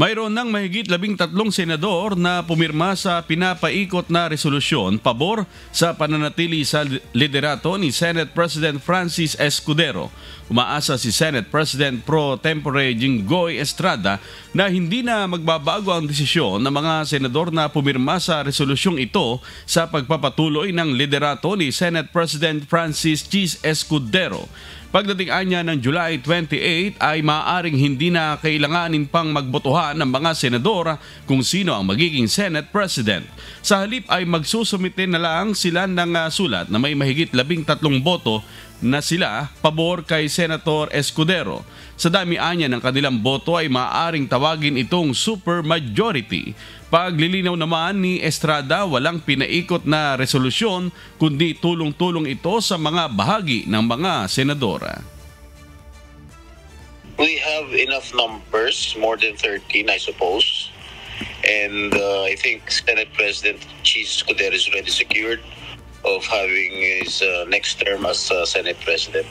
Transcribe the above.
Mayroon ng mahigit 13 senador na pumirma sa pinapaikot na resolusyon pabor sa pananatili sa liderato ni Senate President Francis Escudero. Umaasa si Senate President pro tempore Jinggoy Estrada na hindi na magbabago ang desisyon ng mga senador na pumirma sa resolusyong ito sa pagpapatuloy ng liderato ni Senate President Francis Cheese Escudero. Pagdating anya ng July 28 ay maaaring hindi na kailanganin pang magbotohan ng mga senador kung sino ang magiging Senate President. Sa halip ay magsusumite na lang sila ng sulat na may mahigit 13 boto na sila pabor kay Senator Escudero. Sa dami-anya ng kanilang boto ay maaaring tawagin itong supermajority. Paglilinaw naman ni Estrada, walang pinaikot na resolusyon kundi tulong-tulong ito sa mga bahagi ng mga senadora. We have enough numbers, more than 13 I suppose. And I think Senate President Cheese Escudero is already secured of having his next term as Senate President.